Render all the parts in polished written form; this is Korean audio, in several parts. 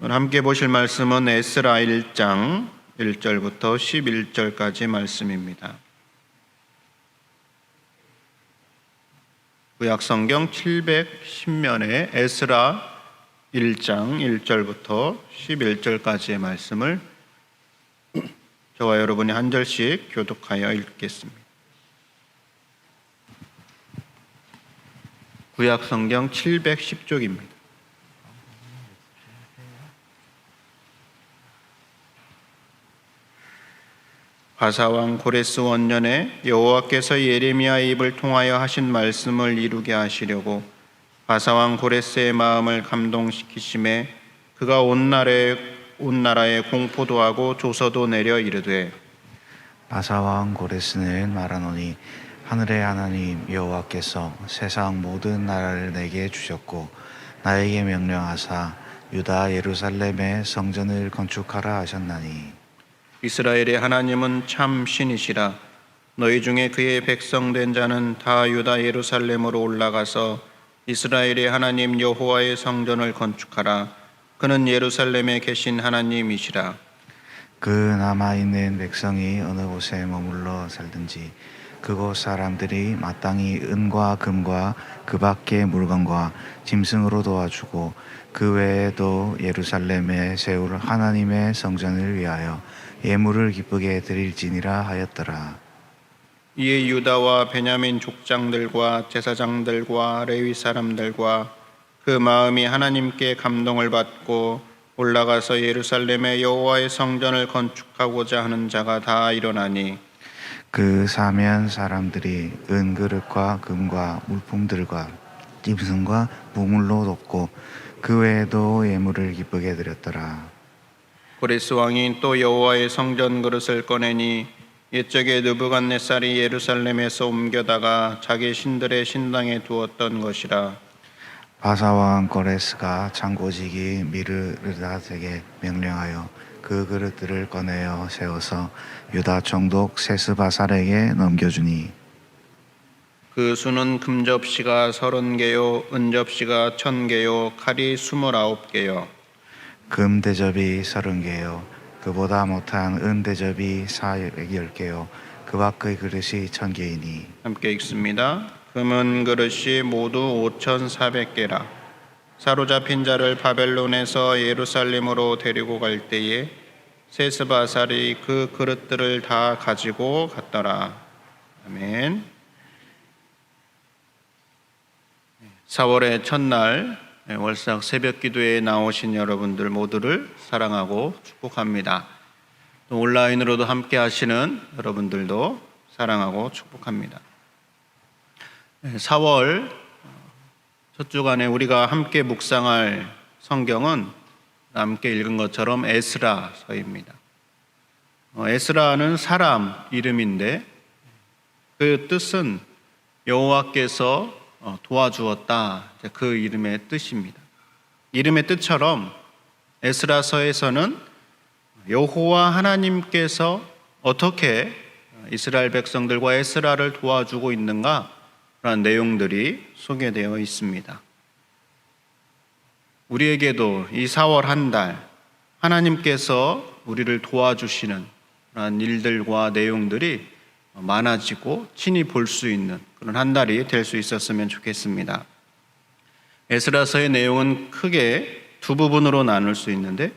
오늘 함께 보실 말씀은 에스라 1장 1절부터 11절까지 말씀입니다. 구약성경 710면에 에스라 1장 1절부터 11절까지의 말씀을 저와 여러분이 한 절씩 교독하여 읽겠습니다. 구약성경 710쪽입니다. 바사왕 고레스 원년에 여호와께서 예레미야의 입을 통하여 하신 말씀을 이루게 하시려고 바사왕 고레스의 마음을 감동시키심에 그가 온 나라에 공포도 하고 조서도 내려 이르되 바사왕 고레스는 말하노니 하늘의 하나님 여호와께서 세상 모든 나라를 내게 주셨고 나에게 명령하사 유다 예루살렘의 성전을 건축하라 하셨나니 이스라엘의 하나님은 참 신이시라. 너희 중에 그의 백성 된 자는 다 유다 예루살렘으로 올라가서 이스라엘의 하나님 여호와의 성전을 건축하라. 그는 예루살렘에 계신 하나님이시라. 그 남아있는 백성이 어느 곳에 머물러 살든지 그곳 사람들이 마땅히 은과 금과 그 밖의 물건과 짐승으로 도와주고 그 외에도 예루살렘에 세울 하나님의 성전을 위하여 예물을 기쁘게 드릴지니라 하였더라. 이에 유다와 베냐민 족장들과 제사장들과 레위 사람들과 그 마음이 하나님께 감동을 받고 올라가서 예루살렘에 여호와의 성전을 건축하고자 하는 자가 다 일어나니 그 사면 사람들이 은그릇과 금과 물품들과 짐승과 부물로 돕고 그 외에도 예물을 기쁘게 드렸더라. 고레스 왕이 또 여호와의 성전 그릇을 꺼내니 옛적에 느부갓네살이 예루살렘에서 옮겨다가 자기 신들의 신당에 두었던 것이라. 바사왕 고레스가 창고지기 미르르닷에게 명령하여 그 그릇들을 꺼내어 세워서 유다 총독 세스바살에게 넘겨주니 그 수는 금접시가 30개요 은접시가 1000개요 칼이 29개요 금 대접이 30개요 그보다 못한 은 대접이 410개요 그 밖의 그릇이 1000개이니 함께 읽습니다. 금은 그릇이 모두 5400개라. 사로잡힌 자를 바벨론에서 예루살렘으로 데리고 갈 때에 세스바살이 그 그릇들을 다 가지고 갔더라. 아멘. 4월의 첫날 월삭 새벽 기도에 나오신 여러분들 모두를 사랑하고 축복합니다. 또 온라인으로도 함께 하시는 여러분들도 사랑하고 축복합니다. 4월 첫 주간에 우리가 함께 묵상할 성경은 함께 읽은 것처럼 에스라서입니다. 에스라는 사람 이름인데 그 뜻은 여호와께서 도와주었다. 그 이름의 뜻입니다. 이름의 뜻처럼 에스라서에서는 여호와 하나님께서 어떻게 이스라엘 백성들과 에스라를 도와주고 있는가 라는 내용들이 소개되어 있습니다. 우리에게도 이 4월 한 달 하나님께서 우리를 도와주시는 그런 일들과 내용들이 많아지고 친히 볼 수 있는 그런 한 달이 될 수 있었으면 좋겠습니다. 에스라서의 내용은 크게 두 부분으로 나눌 수 있는데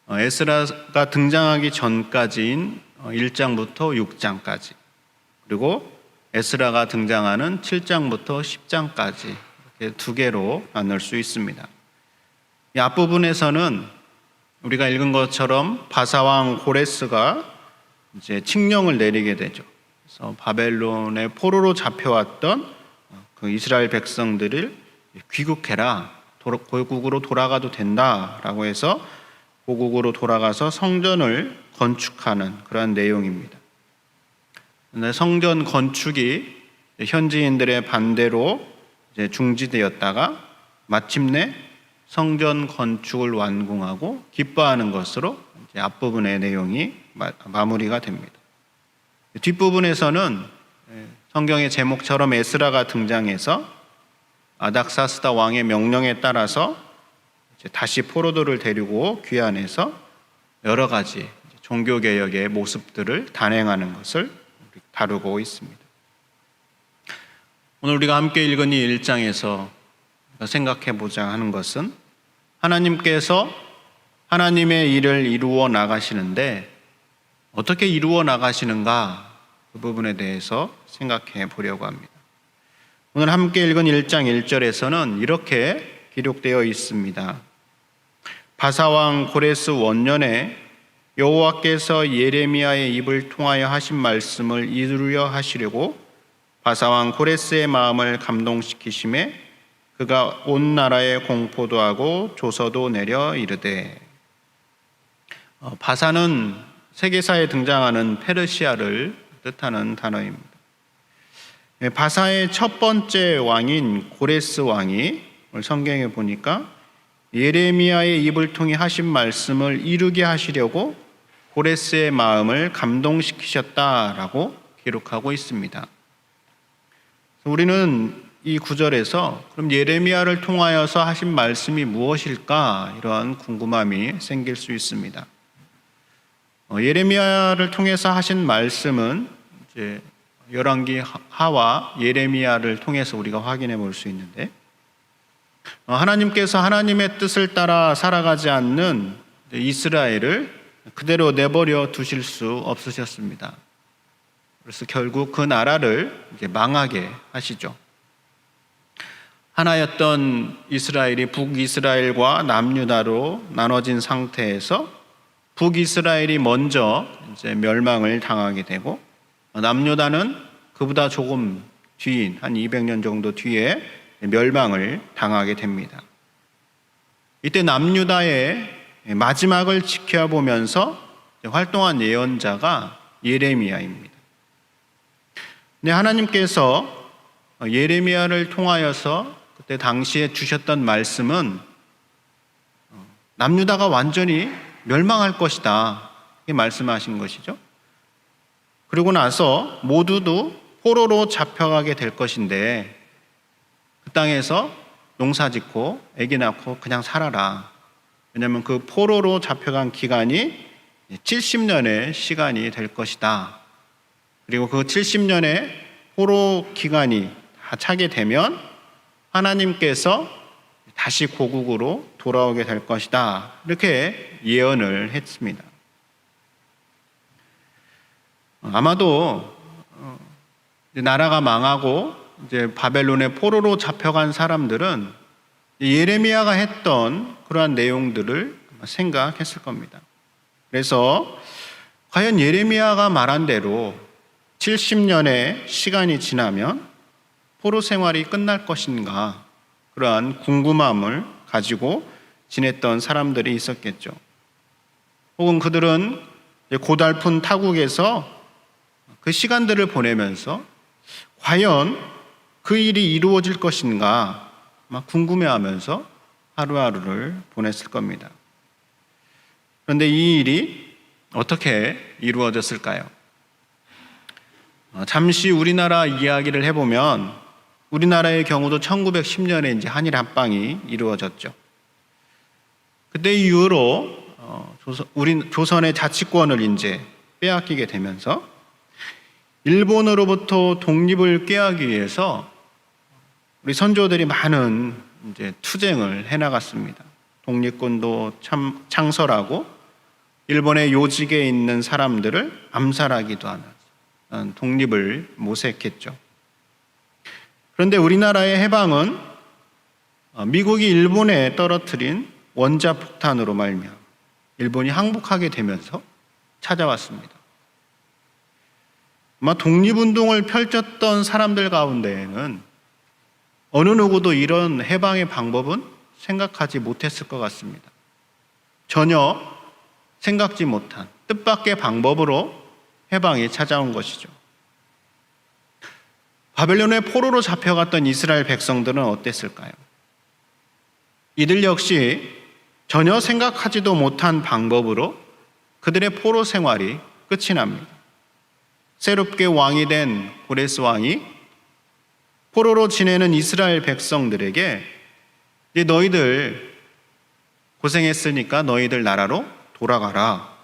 에스라가 등장하기 전까지인 1장부터 6장까지 그리고 에스라가 등장하는 7장부터 10장까지 이렇게 두 개로 나눌 수 있습니다. 이 앞부분에서는 우리가 읽은 것처럼 바사왕 고레스가 이제 칙령을 내리게 되죠. 그래서 바벨론의 포로로 잡혀왔던 그 이스라엘 백성들을 귀국해라, 고국으로 돌아가도 된다라고 해서 고국으로 돌아가서 성전을 건축하는 그런 내용입니다. 성전 건축이 현지인들의 반대로 이제 중지되었다가 마침내 성전 건축을 완공하고 기뻐하는 것으로 이제 앞부분의 내용이 마무리가 됩니다. 뒷부분에서는 성경의 제목처럼 에스라가 등장해서 아닥사스다 왕의 명령에 따라서 이제 다시 포로들을 데리고 귀환해서 여러 가지 종교개혁의 모습들을 단행하는 것을 다루고 있습니다. 오늘 우리가 함께 읽은 이 1장에서 생각해 보자 하는 것은 하나님께서 하나님의 일을 이루어 나가시는데 어떻게 이루어 나가시는가 그 부분에 대해서 생각해 보려고 합니다. 오늘 함께 읽은 1장 1절에서는 이렇게 기록되어 있습니다. 바사왕 고레스 원년에 여호와께서 예레미야의 입을 통하여 하신 말씀을 이루려 하시려고 바사왕 고레스의 마음을 감동시키심에 그가 온 나라에 공포도 하고 조서도 내려 이르되. 바사는 세계사에 등장하는 페르시아를 뜻하는 단어입니다. 바사의 첫 번째 왕인 고레스 왕이 성경에 보니까 예레미야의 입을 통해 하신 말씀을 이루게 하시려고 고레스의 마음을 감동시키셨다라고 기록하고 있습니다. 우리는 이 구절에서 그럼 예레미야를 통하여서 하신 말씀이 무엇일까 이러한 궁금함이 생길 수 있습니다. 예레미야를 통해서 하신 말씀은 이제 열왕기 하와 예레미야를 통해서 우리가 확인해 볼 수 있는데 하나님께서 하나님의 뜻을 따라 살아가지 않는 이스라엘을 그대로 내버려 두실 수 없으셨습니다. 그래서 결국 그 나라를 이제 망하게 하시죠. 하나였던 이스라엘이 북이스라엘과 남유다로 나눠진 상태에서 북이스라엘이 먼저 이제 멸망을 당하게 되고 남유다는 그보다 조금 뒤인 한 200년 정도 뒤에 멸망을 당하게 됩니다. 이때 남유다의 마지막을 지켜보면서 활동한 예언자가 예레미야입니다. 근데 하나님께서 예레미야를 통하여서 그때 당시에 주셨던 말씀은 남유다가 완전히 멸망할 것이다 이렇게 말씀하신 것이죠. 그리고 나서 모두도 포로로 잡혀가게 될 것인데 그 땅에서 농사짓고 아기 낳고 그냥 살아라. 왜냐하면 그 포로로 잡혀간 기간이 70년의 시간이 될 것이다. 그리고 그 70년의 포로 기간이 다 차게 되면 하나님께서 다시 고국으로 돌아오게 될 것이다. 이렇게 예언을 했습니다. 아마도 나라가 망하고 이제 바벨론의 포로로 잡혀간 사람들은 예레미야가 했던 그러한 내용들을 생각했을 겁니다. 그래서 과연 예레미야가 말한 대로 70년의 시간이 지나면 포로 생활이 끝날 것인가 그러한 궁금함을 가지고 지냈던 사람들이 있었겠죠. 혹은 그들은 고달픈 타국에서 그 시간들을 보내면서 과연 그 일이 이루어질 것인가 막 궁금해하면서 하루하루를 보냈을 겁니다. 그런데 이 일이 어떻게 이루어졌을까요? 잠시 우리나라 이야기를 해보면 우리나라의 경우도 1910년에 이제 한일 합방이 이루어졌죠. 그때 이후로 조선의 자치권을 이제 빼앗기게 되면서 일본으로부터 독립을 꾀하기 위해서 우리 선조들이 많은 이제 투쟁을 해나갔습니다. 독립군도 창설하고 일본의 요직에 있는 사람들을 암살하기도 하는 독립을 모색했죠. 그런데 우리나라의 해방은 미국이 일본에 떨어뜨린 원자폭탄으로 말미암아 일본이 항복하게 되면서 찾아왔습니다. 아마 독립운동을 펼쳤던 사람들 가운데에는 어느 누구도 이런 해방의 방법은 생각하지 못했을 것 같습니다. 전혀 생각지 못한 뜻밖의 방법으로 해방이 찾아온 것이죠. 바벨론의 포로로 잡혀갔던 이스라엘 백성들은 어땠을까요? 이들 역시 전혀 생각하지도 못한 방법으로 그들의 포로 생활이 끝이 납니다. 새롭게 왕이 된 고레스 왕이 포로로 지내는 이스라엘 백성들에게 너희들 고생했으니까 너희들 나라로 돌아가라.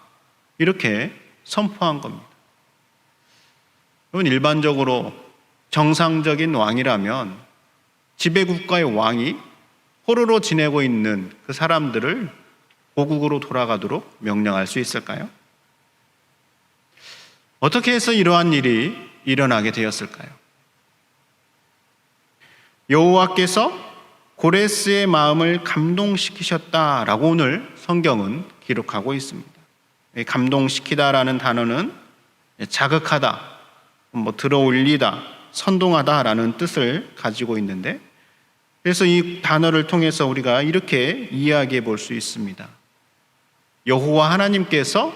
이렇게 선포한 겁니다. 여러분, 일반적으로 정상적인 왕이라면 지배국가의 왕이 포로로 지내고 있는 그 사람들을 고국으로 돌아가도록 명령할 수 있을까요? 어떻게 해서 이러한 일이 일어나게 되었을까요? 여호와께서 고레스의 마음을 감동시키셨다라고 오늘 성경은 기록하고 있습니다. 감동시키다라는 단어는 자극하다, 들어올리다, 선동하다라는 뜻을 가지고 있는데, 그래서 이 단어를 통해서 우리가 이렇게 이야기해 볼 수 있습니다. 여호와 하나님께서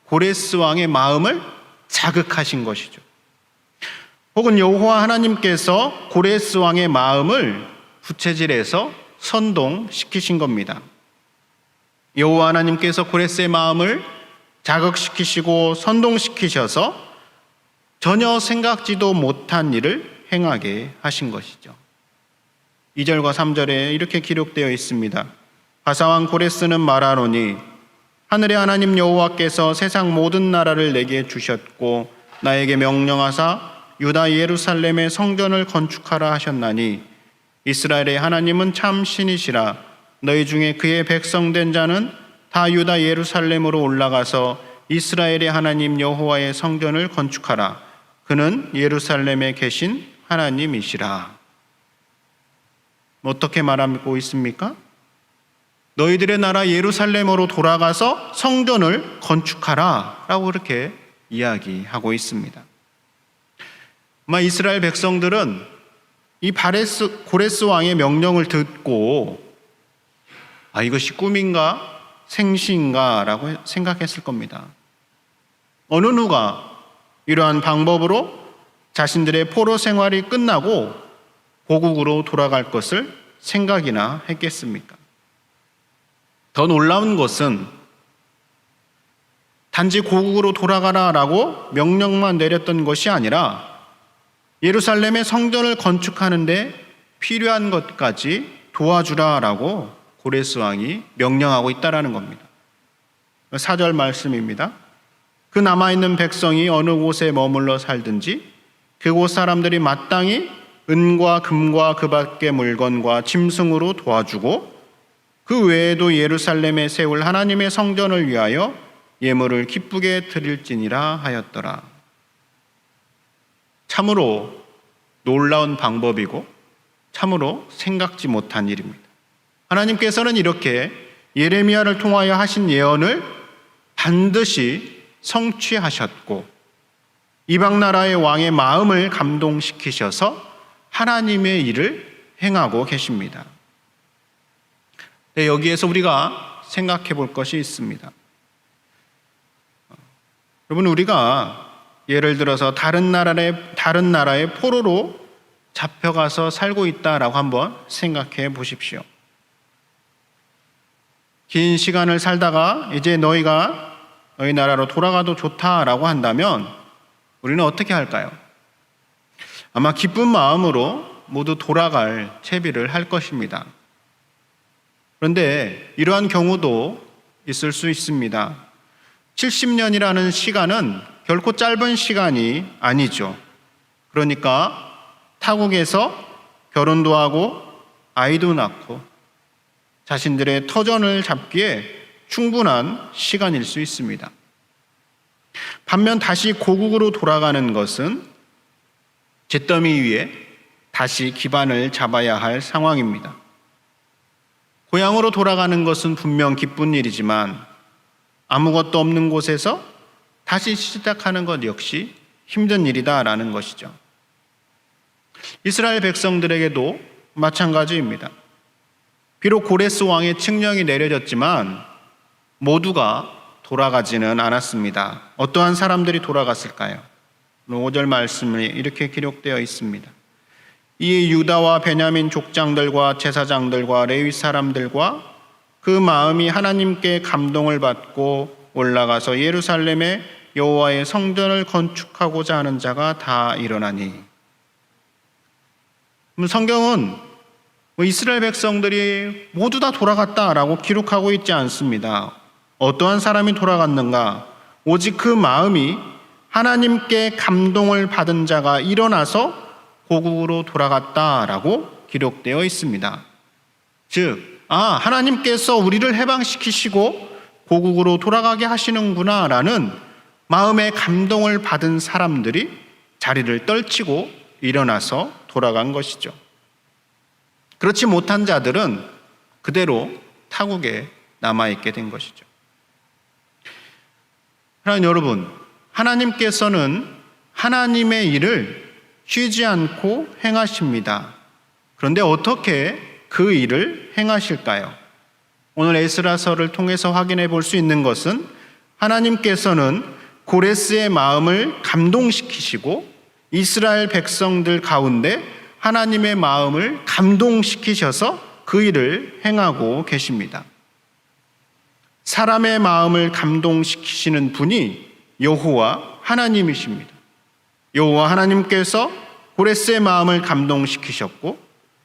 고레스 왕의 마음을 자극하신 것이죠. 혹은 여호와 하나님께서 고레스 왕의 마음을 부채질해서 선동시키신 겁니다. 여호와 하나님께서 고레스의 마음을 자극시키시고 선동시키셔서 전혀 생각지도 못한 일을 행하게 하신 것이죠. 2절과 3절에 이렇게 기록되어 있습니다. 바사왕 고레스는 말하노니 하늘의 하나님 여호와께서 세상 모든 나라를 내게 주셨고 나에게 명령하사 유다 예루살렘의 성전을 건축하라 하셨나니 이스라엘의 하나님은 참 신이시라. 너희 중에 그의 백성된 자는 다 유다 예루살렘으로 올라가서 이스라엘의 하나님 여호와의 성전을 건축하라. 그는 예루살렘에 계신 하나님이시라. 어떻게 말하고 있습니까? 너희들의 나라 예루살렘으로 돌아가서 성전을 건축하라 라고 그렇게 이야기하고 있습니다. 아마 이스라엘 백성들은 이 고레스 왕의 명령을 듣고 이것이 꿈인가 생시인가 라고 생각했을 겁니다. 어느 누가 이러한 방법으로 자신들의 포로 생활이 끝나고 고국으로 돌아갈 것을 생각이나 했겠습니까? 더 놀라운 것은 단지 고국으로 돌아가라라고 명령만 내렸던 것이 아니라 예루살렘의 성전을 건축하는데 필요한 것까지 도와주라라고 고레스 왕이 명령하고 있다라는 겁니다. 4절 말씀입니다. 그 남아있는 백성이 어느 곳에 머물러 살든지 그곳 사람들이 마땅히 은과 금과 그 밖의 물건과 짐승으로 도와주고 그 외에도 예루살렘에 세울 하나님의 성전을 위하여 예물을 기쁘게 드릴지니라 하였더라. 참으로 놀라운 방법이고 참으로 생각지 못한 일입니다. 하나님께서는 이렇게 예레미야를 통하여 하신 예언을 반드시 성취하셨고 이방 나라의 왕의 마음을 감동시키셔서 하나님의 일을 행하고 계십니다. 여기에서 우리가 생각해 볼 것이 있습니다. 여러분, 우리가 예를 들어서 다른 나라의 포로로 잡혀가서 살고 있다라고 한번 생각해 보십시오. 긴 시간을 살다가 이제 너희 나라로 돌아가도 좋다라고 한다면 우리는 어떻게 할까요? 아마 기쁜 마음으로 모두 돌아갈 채비를 할 것입니다. 그런데 이러한 경우도 있을 수 있습니다. 70년이라는 시간은 결코 짧은 시간이 아니죠. 그러니까 타국에서 결혼도 하고 아이도 낳고 자신들의 터전을 잡기에 충분한 시간일 수 있습니다. 반면 다시 고국으로 돌아가는 것은 잿더미 위에 다시 기반을 잡아야 할 상황입니다. 고향으로 돌아가는 것은 분명 기쁜 일이지만 아무것도 없는 곳에서 다시 시작하는 것 역시 힘든 일이다라는 것이죠. 이스라엘 백성들에게도 마찬가지입니다. 비록 고레스 왕의 칙령이 내려졌지만 모두가 돌아가지는 않았습니다. 어떠한 사람들이 돌아갔을까요? 5절 말씀에 이렇게 기록되어 있습니다. 이에 유다와 베냐민 족장들과 제사장들과 레위 사람들과 그 마음이 하나님께 감동을 받고 올라가서 예루살렘에 여호와의 성전을 건축하고자 하는 자가 다 일어나니. 성경은 이스라엘 백성들이 모두 다 돌아갔다라고 기록하고 있지 않습니다. 어떠한 사람이 돌아갔는가? 오직 그 마음이 하나님께 감동을 받은 자가 일어나서 고국으로 돌아갔다라고 기록되어 있습니다. 즉, 하나님께서 우리를 해방시키시고 고국으로 돌아가게 하시는구나라는 마음의 감동을 받은 사람들이 자리를 떨치고 일어나서 돌아간 것이죠. 그렇지 못한 자들은 그대로 타국에 남아있게 된 것이죠. 하나님 여러분, 하나님께서는 하나님의 일을 쉬지 않고 행하십니다. 그런데 어떻게 그 일을 행하실까요? 오늘 에스라서를 통해서 확인해 볼 수 있는 것은 하나님께서는 고레스의 마음을 감동시키시고 이스라엘 백성들 가운데 하나님의 마음을 감동시키셔서 그 일을 행하고 계십니다. 사람의 마음을 감동시키시는 분이 여호와 하나님이십니다. 여호와 하나님께서 고레스의 마음을 감동시키셨고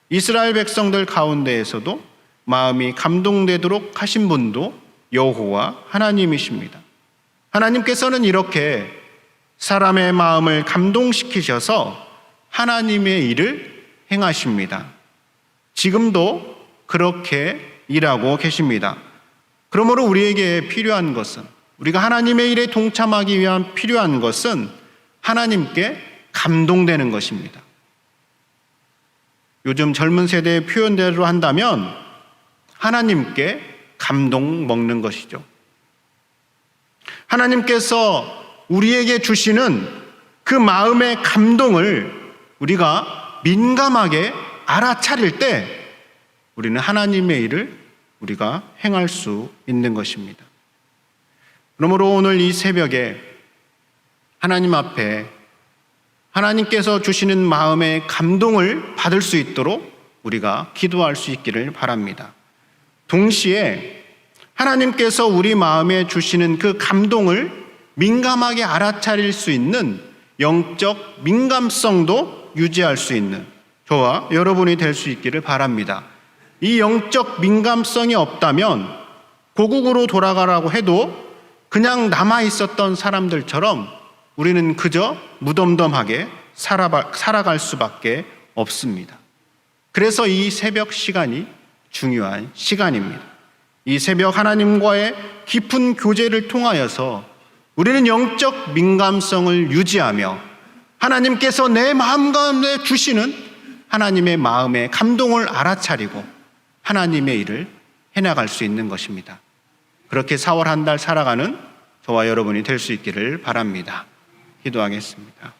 이스라엘 백성들 가운데에서도 마음이 감동되도록 하신 분도 여호와 하나님이십니다. 하나님께서는 이렇게 사람의 마음을 감동시키셔서 하나님의 일을 행하십니다. 지금도 그렇게 일하고 계십니다. 그러므로 우리에게 필요한 것은, 우리가 하나님의 일에 동참하기 위한 필요한 것은 하나님께 감동되는 것입니다. 요즘 젊은 세대의 표현대로 한다면 하나님께 감동 먹는 것이죠. 하나님께서 우리에게 주시는 그 마음의 감동을 우리가 민감하게 알아차릴 때 우리는 하나님의 일을 우리가 행할 수 있는 것입니다. 그러므로 오늘 이 새벽에 하나님 앞에 하나님께서 주시는 마음의 감동을 받을 수 있도록 우리가 기도할 수 있기를 바랍니다. 동시에 하나님께서 우리 마음에 주시는 그 감동을 민감하게 알아차릴 수 있는 영적 민감성도 유지할 수 있는 저와 여러분이 될 수 있기를 바랍니다. 이 영적 민감성이 없다면 고국으로 돌아가라고 해도 그냥 남아 있었던 사람들처럼 우리는 그저 무덤덤하게 살아갈 수밖에 없습니다. 그래서 이 새벽 시간이 중요한 시간입니다. 이 새벽 하나님과의 깊은 교제를 통하여서 우리는 영적 민감성을 유지하며 하나님께서 내 마음 가운데 주시는 하나님의 마음의 감동을 알아차리고 하나님의 일을 해나갈 수 있는 것입니다. 그렇게 4월 한 달 살아가는 저와 여러분이 될 수 있기를 바랍니다. 기도하겠습니다.